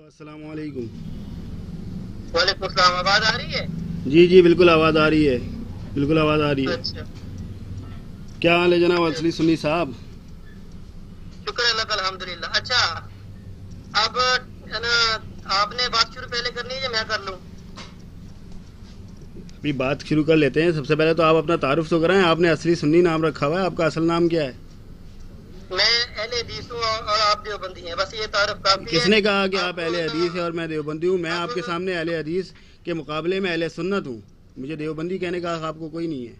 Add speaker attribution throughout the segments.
Speaker 1: السلام علیکم.
Speaker 2: وعلیکم السلام. آواز آ رہی ہے؟
Speaker 1: جی جی بالکل آواز آ رہی ہے. بالکل آواز آ رہی ہے.
Speaker 2: اچھا.
Speaker 1: کیا حال ہے جناب اصلی سنی صاحب؟
Speaker 2: شکر اللہ کا الحمدللہ. اچھا اب ہے نا، آپ نے بات شروع پہلے کرنی ہے یا میں کر لوں؟
Speaker 1: ابھی بات شروع کر لیتے ہیں. سب سے پہلے تو آپ اپنا تعارف تو کرائیں. آپ نے اصلی سنی نام رکھا ہوا ہے, آپ کا اصل نام کیا ہے؟
Speaker 2: میں اہل حدیث ہوں اور آپ دیوبندی ہیں, بس یہ تعارف کافی
Speaker 1: کس
Speaker 2: ہے.
Speaker 1: نے کہا کہ آپ
Speaker 2: اب
Speaker 1: اہل حدیث ہیں اور میں دیوبندی ہوں؟ میں
Speaker 2: اب
Speaker 1: آپ کے سامنے اہل حدیث کے مقابلے میں اہل سنت ہوں. مجھے دیوبندی کہنے کا حق آپ کو کوئی نہیں ہے,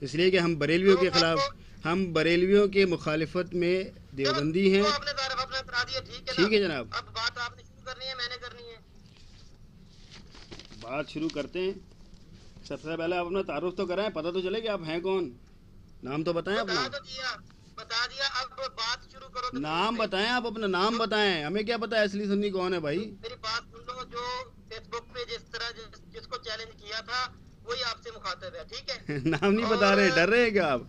Speaker 1: اس لیے کہ ہم بریلویوں
Speaker 2: تو
Speaker 1: کے
Speaker 2: آپ
Speaker 1: خلاف,
Speaker 2: کو
Speaker 1: ہم بریلویوں کے مخالفت میں
Speaker 2: چلو
Speaker 1: دیوبندی ہیں.
Speaker 2: تو آپ نے تعارف اپنا کرا دیا, ٹھیک ہے نا.
Speaker 1: ٹھیک ہے جناب,
Speaker 2: اب بات آپ نے شروع کرنی ہے میں نے کرنی ہے؟
Speaker 1: بات شروع کرتے ہیں. سب سے پہلے آپ اپنا تعارف تو کرائیں, پتہ تو چلے کہ آپ ہیں کون. نام تو بتائیں
Speaker 2: بتا
Speaker 1: اپنا.
Speaker 2: تو دیا, بتا دیا. اب بات شروع کرو تقریر
Speaker 1: نام
Speaker 2: سے.
Speaker 1: بتائیں, آپ اپنا نام بتائیں. ہمیں کیا پتہ ہے اصلی سنی کون ہے بھائی.
Speaker 2: میری بات سن لو. جو فیس بک پہ جس طرح جس کو چیلنج کیا تھا وہی آپ سے مخاطب ہے, ٹھیک ہے.
Speaker 1: نام نہیں بتا
Speaker 2: اور
Speaker 1: رہے, ڈر رہے ہیں کیا آپ؟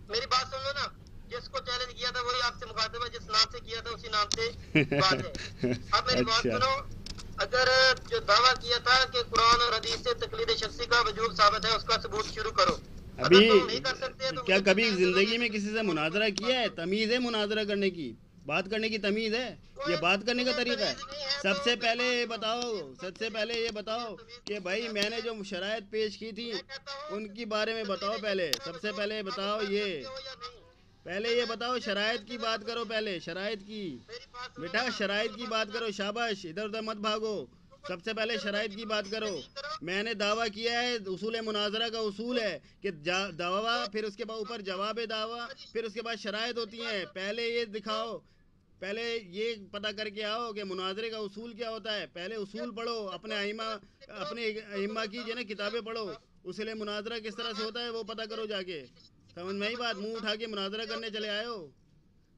Speaker 2: میری بات سن لو نا, جس کو چیلنج کیا تھا وہی آپ سے مخاطب ہے, جس نام سے کیا تھا اسی نام سے بات ہے. اب میری بات
Speaker 1: اچھا,
Speaker 2: سنو. اگر جو دعویٰ کیا تھا کہ قرآن اور حدیث سے تقلید شخصی کا وجود ثابت ہے, اس کا ثبوت شروع کرو.
Speaker 1: ابھی
Speaker 2: اگر تم نہیں کر سکتے تو
Speaker 1: کیا
Speaker 2: مجھے پھر
Speaker 1: کبھی
Speaker 2: کہہ دو نا,
Speaker 1: زندگی
Speaker 2: یہ
Speaker 1: میں
Speaker 2: نہیں
Speaker 1: کسی سے
Speaker 2: موضوع پر
Speaker 1: مناظرہ
Speaker 2: بات
Speaker 1: کیا ہے؟
Speaker 2: کرو.
Speaker 1: تمیز ہے مناظرہ کرنے کی, بات کرنے کی تمیز ہے؟ یہ بات کرنے کا
Speaker 2: تمہیں
Speaker 1: طریقہ ہے.
Speaker 2: تمیز نہیں ہے
Speaker 1: سب
Speaker 2: تو
Speaker 1: سے
Speaker 2: میری
Speaker 1: پہلے
Speaker 2: بات
Speaker 1: یہ
Speaker 2: سنو.
Speaker 1: بتاؤ,
Speaker 2: جس کو
Speaker 1: سب سے
Speaker 2: تمیز
Speaker 1: پہلے یہ
Speaker 2: تمہیں
Speaker 1: بتاؤ
Speaker 2: تمیز
Speaker 1: کہ
Speaker 2: نہیں
Speaker 1: بھائی میں
Speaker 2: آتی
Speaker 1: نے
Speaker 2: ہے,
Speaker 1: جو شرائط پیش کی تھی
Speaker 2: میں کہتا ہوں
Speaker 1: ان کی بارے میں بتاؤ.
Speaker 2: تقلید
Speaker 1: پہلے
Speaker 2: شخصی کا
Speaker 1: سب سے
Speaker 2: وجود
Speaker 1: پہلے یہ
Speaker 2: ثابت
Speaker 1: بتاؤ,
Speaker 2: کر
Speaker 1: یہ
Speaker 2: سکتے ہو یا نہیں.
Speaker 1: پہلے یہ
Speaker 2: چیلنج
Speaker 1: بتاؤ شرائط کی
Speaker 2: چیلنج
Speaker 1: بات کرو. پہلے شرائط کی,
Speaker 2: میری بات سنو
Speaker 1: بیٹا
Speaker 2: نا,
Speaker 1: شرائط
Speaker 2: اصل
Speaker 1: کی
Speaker 2: بات
Speaker 1: بات
Speaker 2: سننا.
Speaker 1: کرو. شاباش, ادھر ادھر مت بھاگو. سب سے پہلے
Speaker 2: چلو
Speaker 1: شرائط
Speaker 2: میری
Speaker 1: کی
Speaker 2: بات
Speaker 1: بات کرو.
Speaker 2: یقین کرو.
Speaker 1: میں نے دعویٰ کیا ہے, اصول مناظرہ کا اصول ہے کہ دعویٰ, پھر اس کے بعد اوپر جواب دعویٰ, پھر اس کے بعد شرائط
Speaker 2: میری
Speaker 1: ہوتی
Speaker 2: بات
Speaker 1: ہیں.
Speaker 2: سن.
Speaker 1: پہلے یہ دکھاؤ, پہلے یہ پتہ کر کے آؤ کہ مناظرے کا اصول کیا ہوتا ہے. پہلے اصول پڑھو, اپنے ائمہ, اپنے ائمہ کی جو ہے نا کتابیں پڑھو. اصول مناظرہ کس طرح سے ہوتا ہے وہ پتہ کرو جا کے. سمجھ میں آئی بات؟ منہ اٹھا کے مناظرہ کرنے چلے آئے ہو,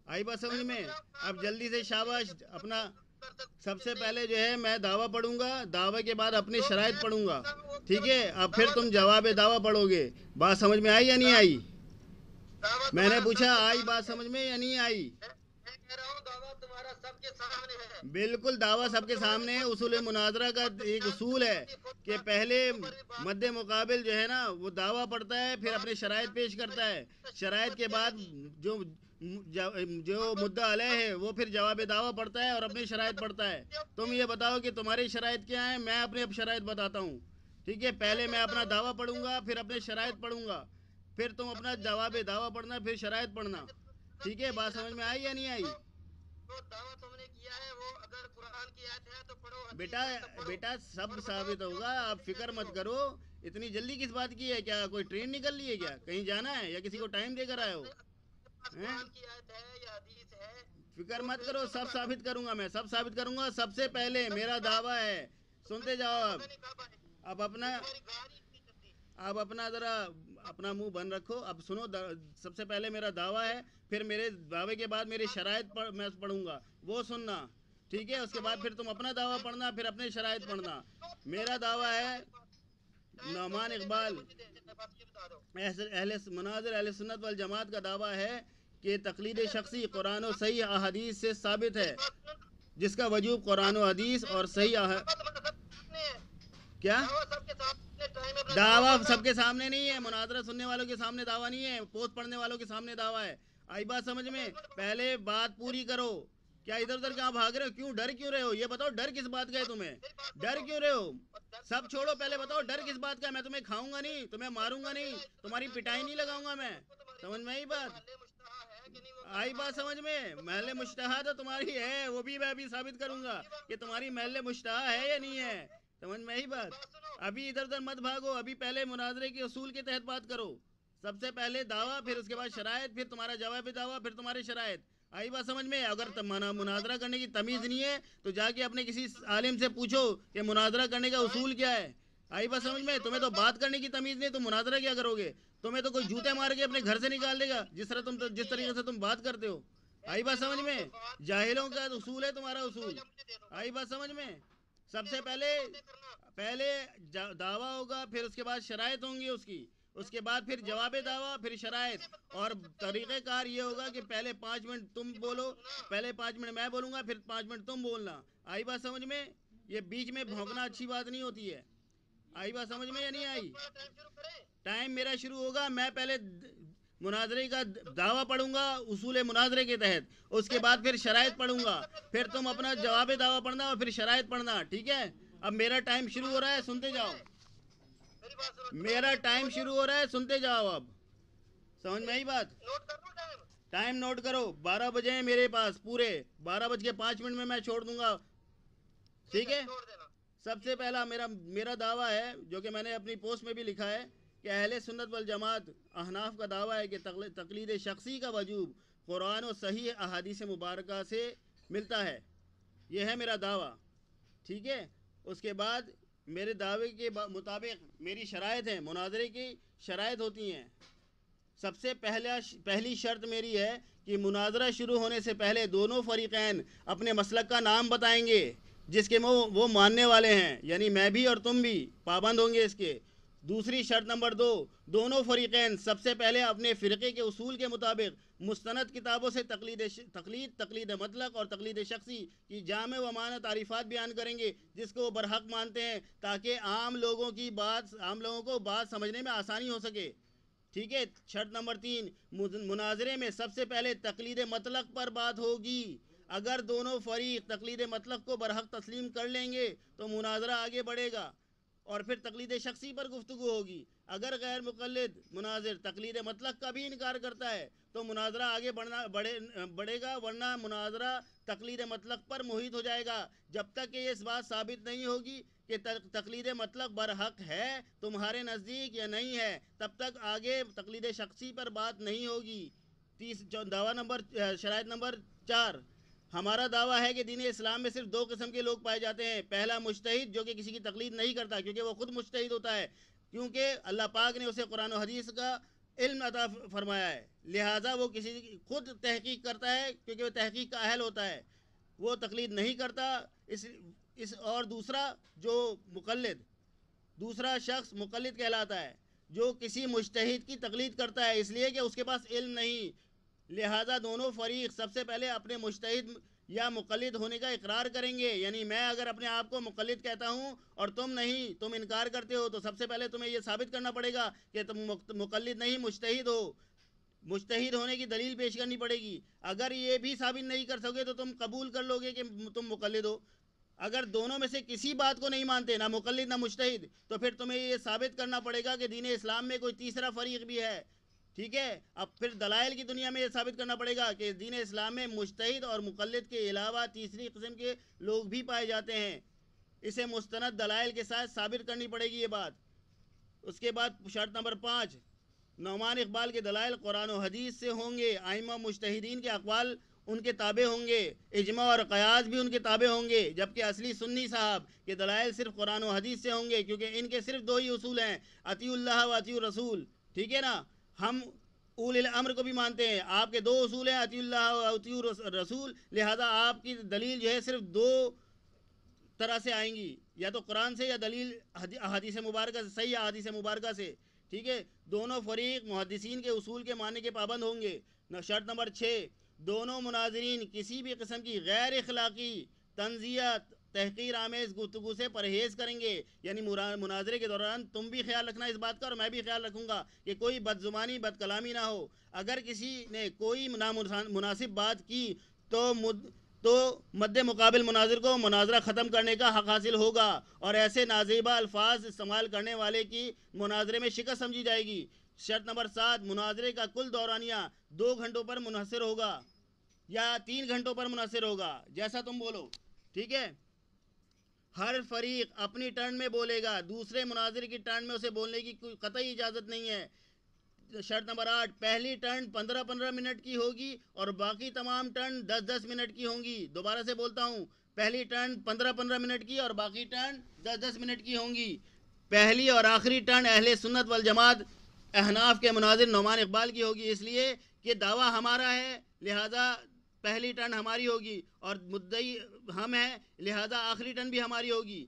Speaker 1: آئی بات سمجھ میں؟ اب جلدی سے شاباش اپنا. سب سے پہلے جو ہے میں دعویٰ پڑھوں گا, دعوے کے بعد اپنی شرائط پڑھوں گا, ٹھیک ہے. اب پھر تم جواب دعویٰ پڑھو گے. بات سمجھ میں آئی یا نہیں آئی؟
Speaker 2: دعویٰ
Speaker 1: میں نے
Speaker 2: تمہارا سب
Speaker 1: پوچھا
Speaker 2: کے
Speaker 1: آئی
Speaker 2: سامنے
Speaker 1: بات
Speaker 2: ہے.
Speaker 1: سمجھ میں یا نہیں آئی؟
Speaker 2: میں کہہ رہا ہوں دعویٰ تمہارا سب کے سامنے ہے.
Speaker 1: بالکل دعویٰ
Speaker 2: اور
Speaker 1: سب کے
Speaker 2: تمہاری
Speaker 1: سامنے ہے.
Speaker 2: خود
Speaker 1: اصول مناظرہ کا
Speaker 2: اور
Speaker 1: ایک
Speaker 2: تم
Speaker 1: اصول ہے
Speaker 2: اپنی خود
Speaker 1: کہ
Speaker 2: ذاتی
Speaker 1: پہلے
Speaker 2: چیزوں پر بھی بات
Speaker 1: مد مقابل جو ہے نا وہ دعویٰ پڑتا ہے, پھر اپنی شرائط پیش کرتا ہے.
Speaker 2: تشریح
Speaker 1: شرائط
Speaker 2: مت
Speaker 1: کے
Speaker 2: کیا
Speaker 1: بعد
Speaker 2: لگی.
Speaker 1: جو مدعا علیہ ہے وہ پھر جواب دعویٰ پڑتا ہے اور اپنی شرائط پڑتا ہے. تم یہ بتاؤ کہ تمہاری شرائط کیا ہیں, میں اپنی اب شرائط بتاتا ہوں, ٹھیک ہے. پہلے میں اپنا دعویٰ پڑھوں گا, پھر اپنے شرائط پڑھوں گا, پھر تم اپنا جواب دعویٰ پڑھنا, پھر شرائط پڑھنا, ٹھیک ہے. بات سمجھ میں آئی یا نہیں آئی؟
Speaker 2: جو دعویٰ تم نے کیا ہے وہ اگر قرآن کی آیت ہے تو پڑھو, حدیث
Speaker 1: بیٹا
Speaker 2: ہے تو پڑھو.
Speaker 1: بیٹا سب
Speaker 2: اور بتاؤ
Speaker 1: ثابت
Speaker 2: کیوں
Speaker 1: ہوگا, آپ
Speaker 2: تقلید
Speaker 1: فکر
Speaker 2: کرتے
Speaker 1: مت
Speaker 2: ہو.
Speaker 1: کرو. اتنی جلدی کس بات کی ہے؟ کیا کوئی ٹرین نکل لی ہے کیا؟ کہیں جانا ہے یا کسی کو ٹائم دے کر آئے ہو؟
Speaker 2: پاس
Speaker 1: ہیں؟
Speaker 2: قرآن کی آیت ہے یا حدیث ہے
Speaker 1: فکر
Speaker 2: تو
Speaker 1: مت
Speaker 2: پھر
Speaker 1: کرو,
Speaker 2: کیوں
Speaker 1: سب
Speaker 2: گھبراتے ہو.
Speaker 1: ثابت کروں گا میں, سب ثابت کروں گا. سب سے پہلے
Speaker 2: تم
Speaker 1: میرا
Speaker 2: دکھاؤ,
Speaker 1: دعویٰ ہے, سنتے جاؤ.
Speaker 2: دکھاؤ,
Speaker 1: اب
Speaker 2: میں نہیں کہا بھائی.
Speaker 1: اب
Speaker 2: یہ
Speaker 1: اپنا
Speaker 2: تمہاری گاڑی نہیں چلتی.
Speaker 1: اب اپنا ذرا اپنا منہ بند رکھو. اب سنو, سب سے پہلے میرا دعویٰ ہے, پھر میرے دعوے کے بعد میری شرائط میں پڑھوں گا, وہ سننا, ٹھیک ہے. اس کے بعد پھر تم اپنا دعویٰ پڑھنا, پھر اپنے شرائط پڑھنا. میرا دعویٰ ہے, نعمان اقبال
Speaker 2: بس یہ بتا دو.
Speaker 1: اہل مناظر اہل سنت والجماعت کا دعویٰ ہے کہ تقلید شخصی قرآن و صحیح احادیث سے ثابت
Speaker 2: میری
Speaker 1: ہے,
Speaker 2: بات سن.
Speaker 1: جس کا وجوب قرآن و حدیث اور صحیح
Speaker 2: دعویٰ تمہارا سب کے سامنے ہے.
Speaker 1: کیا
Speaker 2: دعویٰ سب کے سامنے, ٹائم اپنا دعویٰ
Speaker 1: دعویٰ
Speaker 2: پڑھنا.
Speaker 1: سب کے سامنے نہیں ہے. مناظرہ سننے والوں کے سامنے دعویٰ نہیں ہے, پوسٹ پڑھنے والوں کے سامنے دعویٰ ہے. آئی بات سمجھ میں؟ پہلے بات پوری کرو. کیا ادھر ادھر کہاں بھاگ رہے ہو؟ کیوں ڈر کیوں رہے ہو؟ یہ بتاؤ, ڈر کس بات کا ہے تمہیں؟
Speaker 2: میری بات سن
Speaker 1: ڈر
Speaker 2: لو.
Speaker 1: کیوں رہے ہو؟
Speaker 2: اور در
Speaker 1: سب
Speaker 2: کی
Speaker 1: چھوڑو, پہلے
Speaker 2: جواب
Speaker 1: بتاؤ
Speaker 2: دوں
Speaker 1: ڈر
Speaker 2: گا.
Speaker 1: کس بات کا ہے؟ میں تمہیں کھاؤں گا نہیں, تمہیں ماروں گا نہیں, تمہاری پٹائی نہیں لگاؤں گا میں. سمجھ میں آئی بات؟
Speaker 2: محلے مشتہا ہے کہ نہیں وہ
Speaker 1: آئی
Speaker 2: میرا
Speaker 1: بات
Speaker 2: سوال
Speaker 1: سمجھ
Speaker 2: ہے.
Speaker 1: میں؟ محل مشتہا تو تمہاری ہے, وہ بھی میں ابھی ثابت کروں گا کہ تمہاری محل مشتہا ہے یا نہیں ہے. سمجھ میں آئی بات؟
Speaker 2: بات سنو.
Speaker 1: ابھی ادھر ادھر مت بھاگو. ابھی پہلے مناظرے کے اصول کے تحت بات کرو. سب سے پہلے دعویٰ, پھر اس کے بعد شرائط, پھر تمہارا جواب دعویٰ, پھر تمہاری شرائط. آئی بات سمجھ میں؟ اگر مناظرہ کرنے کی تمیز نہیں ہے تو جا کے اپنے کسی عالم سے پوچھو کہ مناظرہ کرنے کا اصول کیا ہے. آئی بات سمجھ میں؟ تمہیں تو بات کرنے کی تمیز نہیں, تو مناظرہ کیا کرو گے؟ تمہیں تو کوئی جوتے مار کے اپنے گھر سے نکال دے گا, جس طریقے سے تم بات کرتے ہو. آئی بات سمجھ میں؟ جاہلوں کا اصول ہے تمہارا اصول. آئی بات سمجھ میں؟ سب سے پہلے دعویٰ ہوگا, پھر اس کے بعد شرائط ہوں گی اس کی, اس کے بعد پھر جواب دعویٰ، پھر شرائط. اور طریقہ کار یہ ہوگا کہ پہلے 5 منٹ تم بولو، پہلے 5 منٹ میں بولوں گا، پھر 5 منٹ تم بولنا. آئی بات سمجھ میں؟ یہ بیچ میں بھونکنا اچھی بات نہیں ہوتی ہے. آئی بات سمجھ میں یا نہیں آئی؟ ٹائم میرا شروع ہوگا، میں پہلے مناظرے کا دعویٰ پڑھوں گا اصول مناظرے کے تحت، اس کے بعد پھر شرائط پڑھوں گا، پھر تم اپنا جواب دعویٰ پڑھنا اور پھر شرائط پڑھنا. ٹھیک ہے؟ اب میرا ٹائم شروع ہو رہا ہے، سنتے جاؤ. میرا ٹائم شروع ہو رہا ہے، سنتے جاؤ. اب سمجھ میں آئی بات؟ ٹائم نوٹ کرو. 12 بجے ہیں میرے پاس، پورے 12:05 میں چھوڑ دوں گا. ٹھیک ہے؟ سب سے پہلا میرا دعویٰ ہے، جو کہ میں نے اپنی پوسٹ میں بھی لکھا ہے، کہ اہل سنت والجماعت احناف کا دعویٰ ہے کہ تقلید شخصی کا وجوب قرآن و صحیح احادیث مبارکہ سے ملتا ہے. یہ ہے میرا دعویٰ. ٹھیک ہے؟ اس کے بعد میرے دعوے کے مطابق میری شرائط ہیں، مناظرے کی شرائط ہوتی ہیں. سب سے پہلی شرط میری ہے کہ مناظرہ شروع ہونے سے پہلے دونوں فریقین اپنے مسلک کا نام بتائیں گے جس کے وہ ماننے والے ہیں، یعنی میں بھی اور تم بھی پابند ہوں گے اس کے. دوسری شرط نمبر 2، دونوں فریقین سب سے پہلے اپنے فرقے کے اصول کے مطابق مستند کتابوں سے تقلید مطلق اور تقلید شخصی کی جامع و معنی تعریفات بیان کریں گے جس کو وہ برحق مانتے ہیں، تاکہ عام لوگوں کو بات سمجھنے میں آسانی ہو سکے. ٹھیک ہے؟ شرط نمبر 3، مناظرے میں سب سے پہلے تقلید مطلق پر بات ہوگی. اگر دونوں فریق تقلید مطلق کو برحق تسلیم کر لیں گے تو مناظرہ آگے بڑھے گا اور پھر تقلید شخصی پر گفتگو ہوگی. اگر غیر مقلد مناظر تقلید مطلق کا بھی انکار کرتا ہے تو مناظرہ آگے بڑھے گا، ورنہ مناظرہ تقلید مطلق پر محیط ہو جائے گا. جب تک کہ اس بات ثابت نہیں ہوگی کہ تقلید مطلق برحق ہے تمہارے نزدیک یا نہیں ہے، تب تک آگے تقلید شخصی پر بات نہیں ہوگی. شرائط نمبر 4، ہمارا دعویٰ ہے کہ دین اسلام میں صرف 2 قسم کے لوگ پائے جاتے ہیں. پہلا مجتہد، جو کہ کسی کی تقلید نہیں کرتا کیونکہ وہ خود مجتہد ہوتا ہے، کیونکہ اللہ پاک نے اسے قرآن و حدیث کا علم عطا فرمایا ہے، لہٰذا وہ کسی خود تحقیق کرتا ہے کیونکہ وہ تحقیق کا اہل ہوتا ہے، وہ تقلید نہیں کرتا. اور دوسرا جو مقلد، دوسرا شخص مقلد کہلاتا ہے جو کسی مجتہد کی تقلید کرتا ہے اس لیے کہ اس کے پاس علم نہیں. لہٰذا دونوں فریق سب سے پہلے اپنے مجتہد یا مقلد ہونے کا اقرار کریں گے. یعنی میں اگر اپنے آپ کو مقلد کہتا ہوں اور تم نہیں، تم انکار کرتے ہو، تو سب سے پہلے تمہیں یہ ثابت کرنا پڑے گا کہ تم مقلد نہیں مجتہد ہو. مجتہد ہونے کی دلیل پیش کرنی پڑے گی. اگر یہ بھی ثابت نہیں کر سکے تو تم قبول کر لو گے کہ تم مقلد ہو. اگر دونوں میں سے کسی بات کو نہیں مانتے، نہ مقلد نہ مجتہد، تو پھر تمہیں یہ ثابت کرنا پڑے گا کہ دین اسلام میں کوئی تیسرا فریق بھی ہے. ٹھیک ہے؟ اب پھر دلائل کی دنیا میں یہ ثابت کرنا پڑے گا کہ دین اسلام میں مجتہد اور مقلد کے علاوہ تیسری قسم کے لوگ بھی پائے جاتے ہیں. اسے مستند دلائل کے ساتھ ثابت کرنی پڑے گی یہ بات. اس کے بعد شرط نمبر 5، نعمان اقبال کے دلائل قرآن و حدیث سے ہوں گے، ائمہ مجتہدین کے اقوال ان کے تابع ہوں گے، اجماع اور قیاس بھی ان کے تابع ہوں گے، جبکہ اصلی سنی صاحب کے دلائل صرف قرآن و حدیث سے ہوں گے، کیونکہ ان کے صرف 2 ہی اصول ہیں، اطیع اللہ و اطیع الرسول. ٹھیک ہے نا؟ ہم اولی الامر کو بھی مانتے ہیں. آپ کے 2 اصول ہیں، اطیع اللہ و اطیع الرسول، لہذا آپ کی دلیل جو ہے صرف 2 طرح سے آئیں گی، یا تو قرآن سے یا دلیل احادیث مبارکہ سے، صحیح احادیث مبارکہ سے. ٹھیک ہے؟ دونوں فریق محدثین کے اصول کے ماننے کے پابند ہوں گے. شرط نمبر 6، دونوں مناظرین کسی بھی قسم کی غیر اخلاقی، تنزیہ، تحقیر آمیز گفتگو سے پرہیز کریں گے. یعنی مناظرے کے دوران تم بھی خیال رکھنا اس بات کا اور میں بھی خیال رکھوں گا کہ کوئی بد زبانی، بد کلامی نہ ہو. اگر کسی نے کوئی نامناسب بات کی تو مد مقابل مناظر کو مناظرہ ختم کرنے کا حق حاصل ہوگا، اور ایسے نازیبہ الفاظ استعمال کرنے والے کی مناظرے میں شکست سمجھی جائے گی. شرط نمبر 7، مناظرے کا کل دورانیہ 2 گھنٹوں پر منحصر ہوگا یا 3 گھنٹوں پر منحصر ہوگا، جیسا تم بولو. ٹھیک ہے؟ ہر فریق اپنی ٹرن میں بولے گا، دوسرے مناظر کی ٹرن میں اسے بولنے کی کوئی قطعی اجازت نہیں ہے. شرط نمبر 8، پہلی ٹرن 15-15 منٹ کی ہوگی اور باقی تمام ٹرن 10-10 منٹ کی ہوں گی. دوبارہ سے بولتا ہوں، پہلی ٹرن 15-15 منٹ کی اور باقی ٹرن 10-10 منٹ کی ہوں گی. پہلی اور آخری ٹرن اہل سنت والجماعت احناف کے مناظر نعمان اقبال کی ہوگی، اس لیے کہ دعویٰ ہمارا ہے لہذا پہلی ٹرن ہماری ہوگی، اور مدعی ہم ہیں لہذا آخری ٹرن بھی ہماری ہوگی.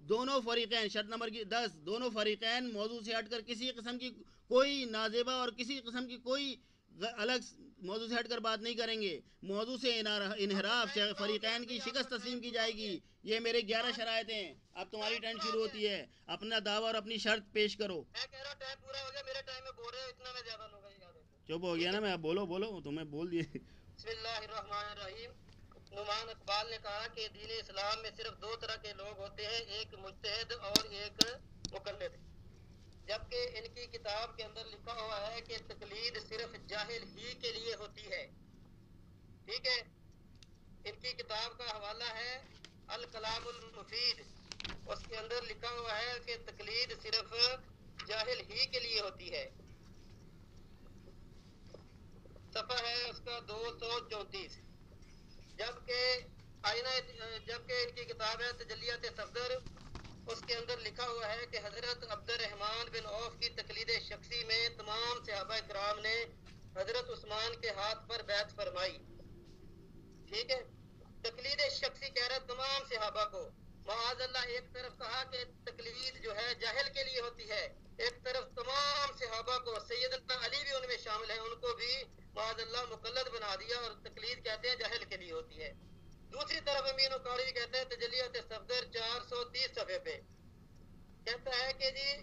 Speaker 1: دونوں فریقین، شرط نمبر 10، دونوں فریقین موضوع سے ہٹ کر کسی قسم کی کوئی نازیبہ اور کسی قسم کی کوئی الگ موضوع سے ہٹ کر بات نہیں کریں گے. موضوع سے انحراف سے فریقین کی شکست تسلیم کی جائے گی. یہ میرے 11 شرائط ہیں. اب تمہاری ٹرن شروع ہوتی ہے. اپنا دعویٰ اور اپنی شرط پیش کرو.
Speaker 2: میں کہہ رہا ٹائم پورا ہو گیا، میرے ٹائم میں بول رہے ہو، اتنا میں زیادہ لوں گا.
Speaker 1: چپ ہو گیا نا میں. اب بولو تمہیں بول دیے.
Speaker 2: بسم اللہ الرحمن الرحیم. نعمان اقبال نے کہا کہ دین اسلام میں صرف 2 طرح کے لوگ ہوتے ہیں، ایک مجتہد اور ایک مقلد، جبکہ ان کی کتاب کے اندر لکھا ہوا ہے کہ تقلید صرف جاہل ہی کے لیے ہوتی ہے. ٹھیک ہے. ان کی کتاب کا حوالہ ہے الکلام المفید. اس کے اندر لکھا ہوا ہے کہ تقلید صرف جاہل ہی کے لیے ہوتی ہے. صفحہ ہے اس کا 234. جبکہ ان کی کتاب ہے تجلیات صفدر. اس کے اندر لکھا ہوا ہے کہ حضرت عبد الرحمن بن عوف کی تقلید شخصی میں تمام صحابہ کرام نے حضرت عثمان کے ہاتھ پر بیعت فرمائی. ٹھیک ہے. تقلید شخصی کہہ رہا تمام صحابہ کو. معاذ اللہ ایک طرف کہا کہ تقلید جو ہے جاہل کے لیے ہوتی ہے، ایک طرف تمام صحابہ کو، سیدنا علی بھی ان میں شامل ہیں، ان کو بھی معاذ اللہ مقلد بنا دیا اور تقلید کہتے ہیں جاہل کے لیے ہوتی ہے. دوسری طرف امین اقاڑی کہتے ہیں تجلیات صفدر 430 صفحے پہ کہتا ہے کہ جی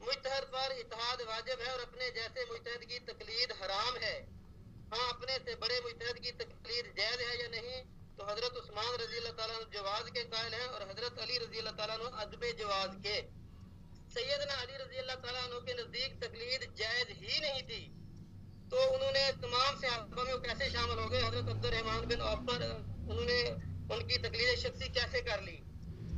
Speaker 2: مجتہد پر اتحاد واجب ہے اور اپنے جیسے مجتہد کی تقلید حرام ہے. ہاں اپنے سے بڑے مجتہد کی تقلید جائز ہے یا نہیں، تو حضرت عثمان رضی اللہ تعالیٰ عنہ جواز کے قائل ہیں اور حضرت علی رضی اللہ تعالیٰ عنہ عدم جواز کے. سیدنا علی رضی اللہ تعالیٰ عنہ کے نزدیک تقلید جائز ہی نہیں تھی، تو انہوں نے تمام صحابہ میں کیسے شامل ہو گئے؟ حضرت عبد الرحمن بن عوف پر انہوں نے ان کی تقلید شخصی کیسے کر لی؟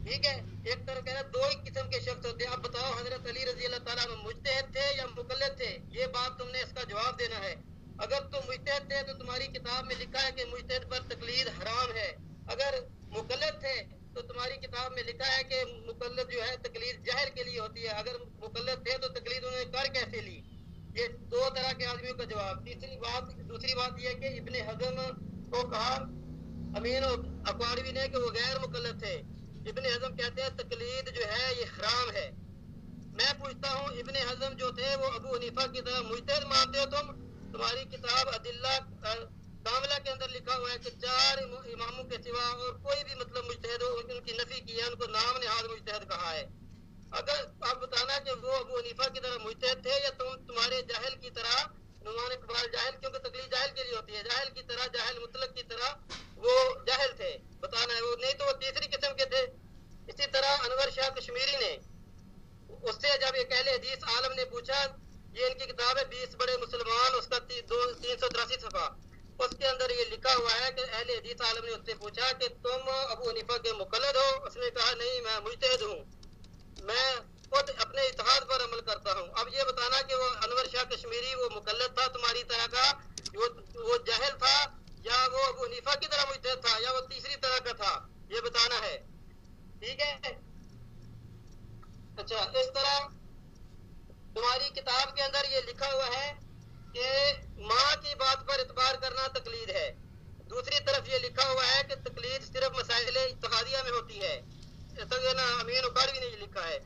Speaker 2: ٹھیک ہے. ایک طرف کہنا 2 ہی قسم کے شخص ہوتے ہیں. اب بتاؤ حضرت علی رضی اللہ تعالیٰ عنہ مجتہد تھے یا مقلد تھے؟ یہ بات تم نے اس کا جواب دینا ہے. اگر تم مجتہد تھے تو تمہاری کتاب میں لکھا ہے کہ مجتہد پر تقلید حرام ہے. اگر مقلد تھے تو تمہاری کتاب میں لکھا ہے کہ مقلد جو ہے تقلید جاہل کے لیے ہوتی ہے. اگر مقلد تھے تو تقلید انہوں نے کر کیسے لی؟ یہ 2 طرح کے آدمیوں کا جواب. دوسری بات یہ ہے کہ ابن حزم کو کہا امین اقواروی نے کہ وہ غیر مقلد تھے. ابن حزم کہتے ہیں تقلید جو ہے یہ حرام ہے. میں پوچھتا ہوں ابن حزم جو تھے وہ ابو حنیفہ کی طرح مجتہد مانتے ہو تم؟ تمہاری کتاب عدلہ کاملہ کے اندر لکھا ہوا ہے کہ 4 اماموں کے سوا اور کوئی بھی مطلب مجتہد ہو ان کی نفی کی ہے، ان کو نام نہاد مجتہد کہا ہے. اگر آپ بتانا کہ وہ ابو حنیفہ کی طرح مجتہد تھے یا تمہارے جاہل کی طرح. نعمان اقبال جاہل کیونکہ تقلید جاہل کے لیے ہوتی ہے، جاہل کی طرح، جاہل مطلق کی طرح وہ جاہل تھے. بتانا ہے وہ، نہیں تو وہ تیسری قسم کے تھے. اسی طرح انور شاہ کشمیری نے اس سے جب ایک اہل حدیث عالم نے پوچھا، یہ ان کی کتاب ہے 20 بڑے مسلمان، اس کا 383 صفحہ، اس کے اندر یہ لکھا ہوا ہے کہ اہل حدیث عالم نے اس سے پوچھا کہ تم ابو حنیفہ کے مقلد ہو؟ اس نے کہا نہیں میں مجتہد ہوں، میں خود اپنے اتحاد پر عمل کرتا ہوں. اب یہ بتانا کہ وہ انور شاہ کشمیری وہ مقلد تھا تمہاری طرح کا، وہ جاہل تھا، یا وہ ابو حنیفہ کی طرح مجتہد تھا، یا وہ تیسری طرح کا تھا، یہ بتانا ہے. ٹھیک ہے. اچھا اس طرح تمہاری کتاب کے اندر یہ لکھا ہوا ہے کہ ماں کی بات پر اعتبار کرنا تقلید ہے. دوسری طرف یہ لکھا ہوا ہے کہ تقلید صرف مسائل اتحادیہ میں ہوتی ہے. امین اقاڑوی نے یہ لکھا ہے.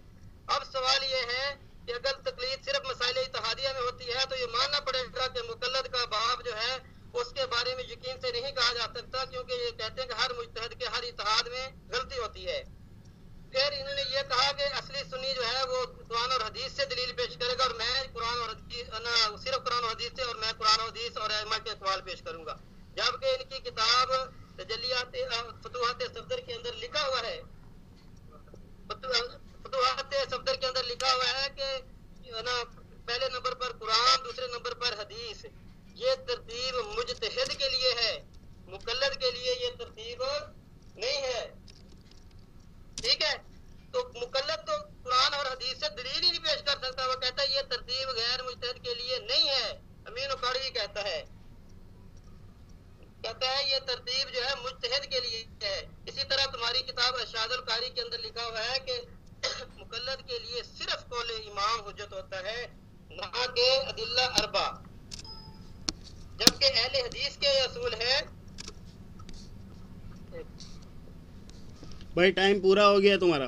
Speaker 2: اب سوال یہ ہے کہ اگر تقلید صرف مسائل اتحادیہ میں ہوتی ہے تو یہ ماننا پڑے گا کہ مقلد کا باب جو ہے اس کے بارے میں یقین سے نہیں کہا جا سکتا، کیونکہ یہ کہتے ہیں کہ ہر مجتہد کے ہر اتحاد میں غلطی ہوتی ہے. پھر انہوں نے یہ کہا کہ اصلی سنی جو ہے وہ قرآن اور حدیث سے دلیل پیش کرے گا، اور میں قرآن اور حدیث صرف قرآن و حدیث سے، اور میں قرآن و حدیث اور ائمہ کے اقوال پیش کروں گا. جبکہ ان کی کتاب تجلیات فتوحات صفدر کے اندر لکھا ہوا ہے، فتوحات صفدر کے اندر لکھا ہوا ہے کہ پہلے نمبر پر قرآن، دوسرے نمبر پر حدیث. یہ ترتیب مجتہد کے لیے ہے، مقلد کے لیے یہ ترتیب نہیں ہے. ٹھیک ہے. تو مقلد تو قرآن اور حدیث سے دلیل ہی نہیں پیش کر سکتا، وہ کہتا ہے یہ ترتیب غیر مجتہد کے لیے نہیں ہے. امین اقاڑوی کہتا ہے یہ ترتیب جو ہے مجتہد کے لیے ہے. اسی طرح تمہاری کتاب ارشاد القاری کے اندر لکھا ہوا ہے کہ مقلد کے لیے صرف قول امام حجت ہوتا ہے، نہ کہ ادلہ اربع، جبکہ اہل حدیث کے یہ اصول ہے.
Speaker 1: بھائی ٹائم پورا ہو گیا تمہارا.